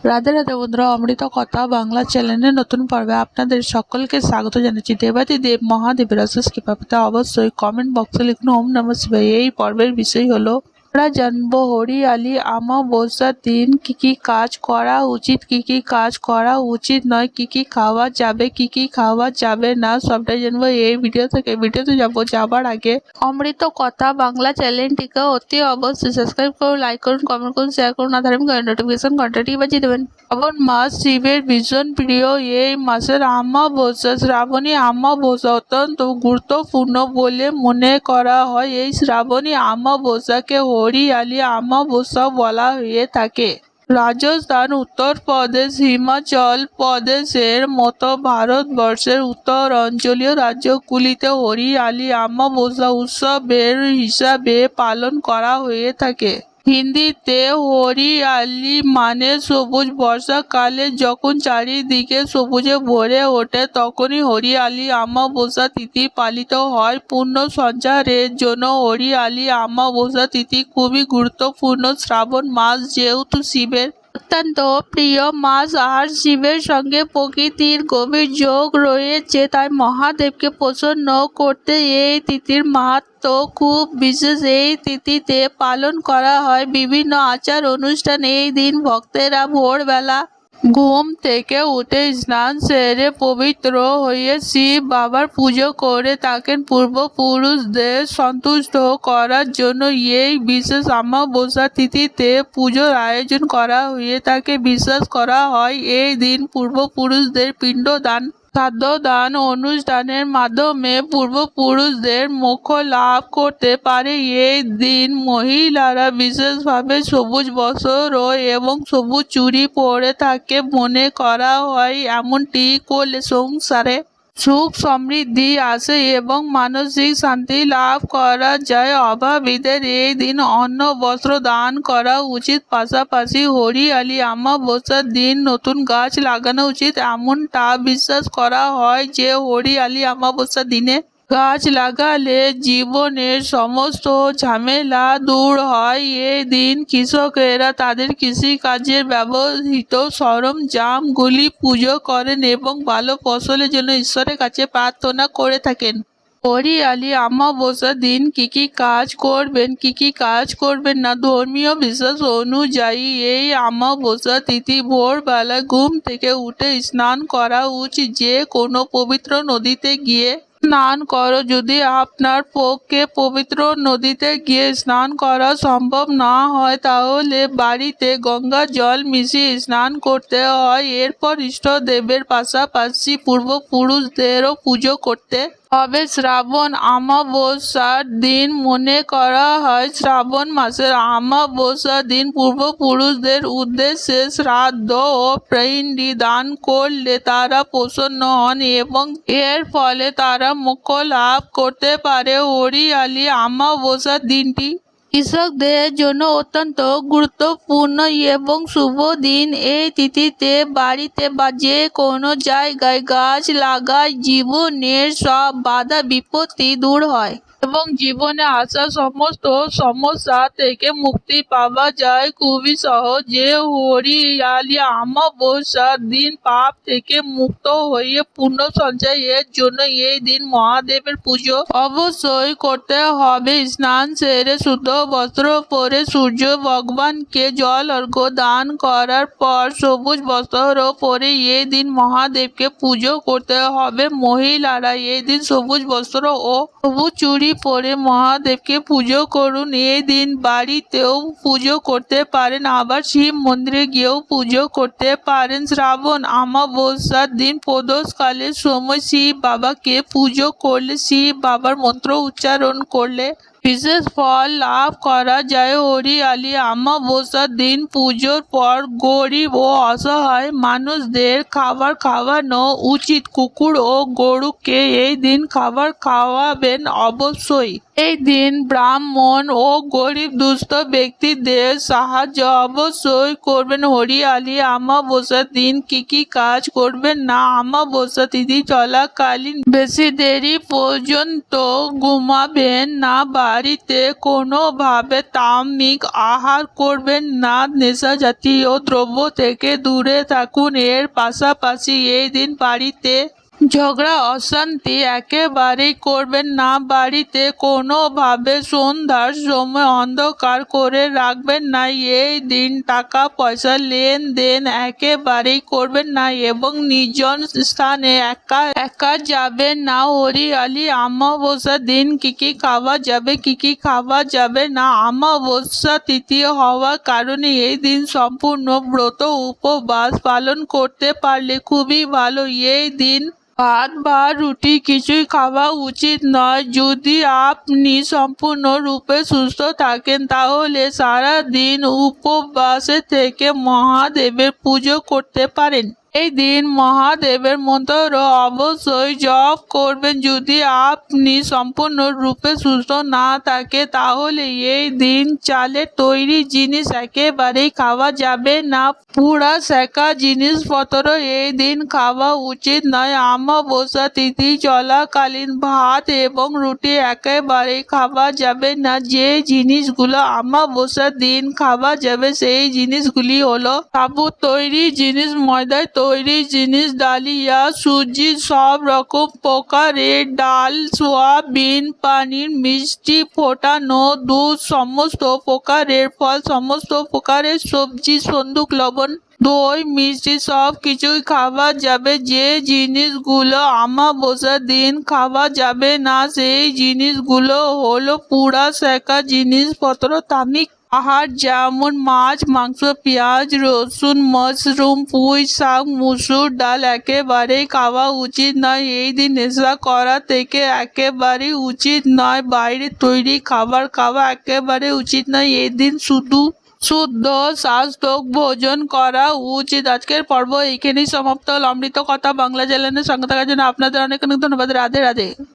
রাধে রাধে বন্ধুরা, অমৃত কথা বাংলা চ্যানেলের নতুন পর্বে আপনাদের সকলকে স্বাগত জানাচ্ছি। দেবাদিদেব মহাদেবের অশেষ কৃপাতে অবশ্যই কমেন্ট বক্সে লিখুন ওম নমঃ শিবায়। এই পর্বের বিষয় হলো আমরা জানবো হরিয়ালি অমাবস্যার দিন কি কি কাজ করা উচিত, কি কি কাজ করা উচিত নয়, কি কি খাওয়া যাবে, কি কি খাওয়া যাবে না, সবটাই জানবো এই ভিডিও থেকে। ভিডিওতে যাবার আগে অমৃত কথা বাংলা চ্যানেলটিকে অতি অবশ্যই সাবস্ক্রাইব করুন, লাইক করুন, কমেন্ট করুন, শেয়ার করুন, আর নোটিফিকেশন ঘন্টাটি বাজিয়ে দেবেন। শ্রাবণ মাস শিবের ভীষণ প্রিয়। এই মাসের অমাবস্যা শ্রাবণী অমাবস্যা অত্যন্ত গুরুত্বপূর্ণ বলে মনে করা হয়। এই শ্রাবণী অমাবস্যাকে হরিয়ালি অমাবস্যা বলা হয়ে থাকে। রাজস্থান, উত্তরপ্রদেশ, হিমাচল প্রদেশের মতো ভারতবর্ষের উত্তরাঞ্চলীয় রাজ্যগুলিতে হরিয়ালি অমাবস্যা উৎসবের হিসাবে পালন করা হয়ে থাকে। হিন্দিতে হরিয়ালি মানে সবুজ। বর্ষাকালে যখন চারিদিকে সবুজে ভরে ওঠে তখনই হরিয়ালি অমাবস্যা তিথি পালিত হয়। পূর্ণ সঞ্চারের জন্য হরিয়ালি অমাবস্যা তিথি খুবই গুরুত্বপূর্ণ। শ্রাবণ মাস যেহেতু শিবের অত্যন্ত প্রিয় মাস আর শিবের সঙ্গে প্রকৃতির গভীর যোগ রয়েছে, তাই মহাদেবকে প্রসন্ন করতে এই তিথির মাহাত্ম্য খুব বিশেষ। এই তিথিতে পালন করা হয় বিভিন্ন আচার অনুষ্ঠান। এই দিন ভক্তেরা ভোরবেলা ঘুম থেকে উঠে স্নান সেরে পবিত্র হয়ে শিব বাবার পুজো করে থাকেন। পূর্বপুরুষদের সন্তুষ্ট করার জন্য এই বিশেষ অমাবস্যা তিথিতে পুজোর আয়োজন করা হয়ে থাকে। বিশ্বাস করা হয় এই দিন পূর্বপুরুষদের পিণ্ডদান, শ্রাদ্ধদান অনুষ্ঠানের মাধ্যমে পূর্বপুরুষদের মোক্ষ লাভ করতে পারে। এই দিন মহিলারা বিশেষভাবে সবুজ বস্ত্র এবং সবুজ চুড়ি পরে থাকে। মনে করা হয় এমনটি করলে সংসারে সুখ সমৃদ্ধি আসে এবং মানসিক শান্তি লাভ করা যায়। অভাবীদের এই দিন অন্ন বস্ত্র দান করা উচিত। পাশাপাশি হরিয়ালি অমাবস্যার দিন নতুন গাছ লাগানো উচিত। এমনটা বিশ্বাস করা হয় যে হরিয়ালি অমাবস্যার দিনে গাছ লাগালে জীবনের সমস্ত ঝামেলা দূর হয়। এই দিন কৃষকেরা তাদের কৃষিকাজের ব্যবহৃত সরঞ্জামগুলি পুজো করেন এবং ভালো ফসলের জন্য ঈশ্বরের কাছে প্রার্থনা করে থাকেন। হরিয়ালি অমাবস্যার দিন কি কি কাজ করবেন, কি কি কাজ করবেন না। ধর্মীয় বিশ্বাস অনুযায়ী এই অমাবস্যা তিথি ভোরবেলা ঘুম থেকে উঠে স্নান করা উচিত। যে কোনো পবিত্র নদীতে গিয়ে স্নান করো। যদি আপনার পক্ষে পবিত্র নদীতে গিয়ে স্নান করা সম্ভব না হয় তাহলে বাড়িতে গঙ্গার জল মিশিয়ে স্নান করতে হয়। এরপর ইষ্টদেবের পাশাপাশি পূর্বপুরুষদেরও পুজো করতে হবে। শ্রাবণ অমাবস্যার দিন মনে করা হয় শ্রাবণ মাসের অমাবস্যার দিন পূর্বপুরুষদের উদ্দেশ্যে শ্রাদ্ধ ও পিণ্ডি দান করলে তারা প্রসন্ন হন এবং এর ফলে তারা মোক্ষ লাভ করতে পারে। হরিয়ালি অমাবস্যার দিনটি কৃষকদের জন্য অত্যন্ত গুরুত্বপূর্ণ এবং শুভ দিন। এই তিথিতে বাড়িতে বা যে কোনো জায়গায় গাছ লাগায় জীবনের সব বাধা বিপত্তি দূর হয় এবং জীবনে আসা সমস্ত সমস্যা থেকে মুক্তি পাওয়া যায় খুবই সহজে। হরিয়ালি অমাবস্যার দিন পাপ থেকে মুক্ত হয়ে পূর্ণ সঞ্চয়ের জন্য এই দিন মহাদেবের পুজো অবশ্যই করতে হবে। স্নান সেরে শুদ্ধ বস্ত্র পরে সূর্য ভগবানকে জল অর্ঘ্য দান করার পর সবুজ বস্ত্র পরে এই দিন মহাদেবকে পুজো করতে হবে। মহিলারা এই দিন সবুজ বস্ত্র ও সবুজ চুড়ি পরে মহাদেবকে পুজো করুন। এই দিন বাড়িতেও পুজো করতে পারেন, আবার শিব মন্দিরে গিয়েও পুজো করতে পারেন। শ্রাবণ অমাবস্যার দিন প্রদোষকালের সময় শিব বাবাকে পুজো করলে, শিব বাবার মন্ত্র উচ্চারণ করলে বিশেষ ফল লাভ করা যায়। হরিয়ালি অমাবস্যার দিন পুজোর পর গরিব ও অসহায় মানুষদের খাবার খাওয়ানো উচিত। কুকুর ও গরুকে এই দিন খাবার খাওয়াবেন অবশ্যই। এই দিন ব্রাহ্মণ ও গরিব দুস্থ ব্যক্তিদের সাহায্য অবশ্যই করবেন। হরিয়ালি অমাবস্যার দিন কি কি কাজ করবেন না? অমাবস্যা তিথি চলাকালীন বেশি দেরি পর্যন্ত ঘুমাবেন না। বাড়িতে কোনোভাবে তামসিক আহার করবেন না। নেশা জাতীয় দ্রব্য থেকে দূরে থাকুন। এর পাশাপাশি এই দিন বাড়িতে ঝগড়া অশান্তি একেবারেই করবেন না। বাড়িতে কোনোভাবে সন্ধ্যার সময় অন্ধকার করে রাখবেন না। এই দিন টাকা পয়সা লেনদেন একেবারেই করবেন না এবং নির্জন স্থানে একা একা যাবেন না। হরিয়ালি অমাবস্যার দিন কি কি খাওয়া যাবে কি কি খাওয়া যাবে না? অমাবস্যা তিথি হওয়ার কারণে এই দিন সম্পূর্ণ ব্রত উপবাস পালন করতে পারলে খুবই ভালো। এই দিন ভাত বা রুটি কিছুই খাওয়া উচিত নয়। যদি আপনি সম্পূর্ণরূপে সুস্থ থাকেন তাহলে সারা দিন উপবাসে থেকে মহাদেবের পুজো করতে পারেন। এই দিন মহাদেবের মন্ত্র অবশ্যই জপ করবেন। যদি আপনি সম্পূর্ণরূপে সুস্থ না থাকে তাহলে এই দিন চালের তৈরি জিনিস একেবারেই খাওয়া যাবে না। পুরা সেকা জিনিসপত্র এই দিন খাওয়া উচিত নয়। অমাবস্যা তিথি চলাকালীন ভাত এবং রুটি একেবারেই খাওয়া যাবে না। যে জিনিসগুলো অমাবস্যার দিন খাওয়া যাবে সেই জিনিসগুলি হলো সাবুত তৈরি জিনিস, ময়দায় তৈরি জিনিস, ডালিয়া, সুজি, সব রকম প্রকারের ডাল, সোয়াবিন, পানির, মিষ্টি, ফোটানো দুধ, সমস্ত প্রকারের ফল, সমস্ত প্রকারের সবজি, সন্দুক লবণ, দই, মিষ্টি সব কিছুই খাওয়া যাবে। যে জিনিসগুলো অমাবস্যার দিন খাওয়া যাবে না সেই জিনিসগুলো হলো পুরা সেকা জিনিসপত্র, তামসিক আহার যেমন মাছ, মাংস, পেঁয়াজ, রসুন, মাশরুম, পুঁই শাক, মুসুর ডাল একেবারেই খাওয়া উচিত নয়। এই দিন নেশা করা থেকে একেবারেই উচিত নয়। বাইরে তৈরি খাবার খাওয়া একেবারে উচিত নয়। এই দিন শুদ্ধ স্বাস্থ্য ভোজন করা উচিত। আজকের পর্ব এইখানেই সমাপ্ত হল। অমৃত কথা বাংলা চ্যানেলের সঙ্গে থাকার জন্য আপনাদের অনেক অনেক ধন্যবাদ। রাধে রাধে।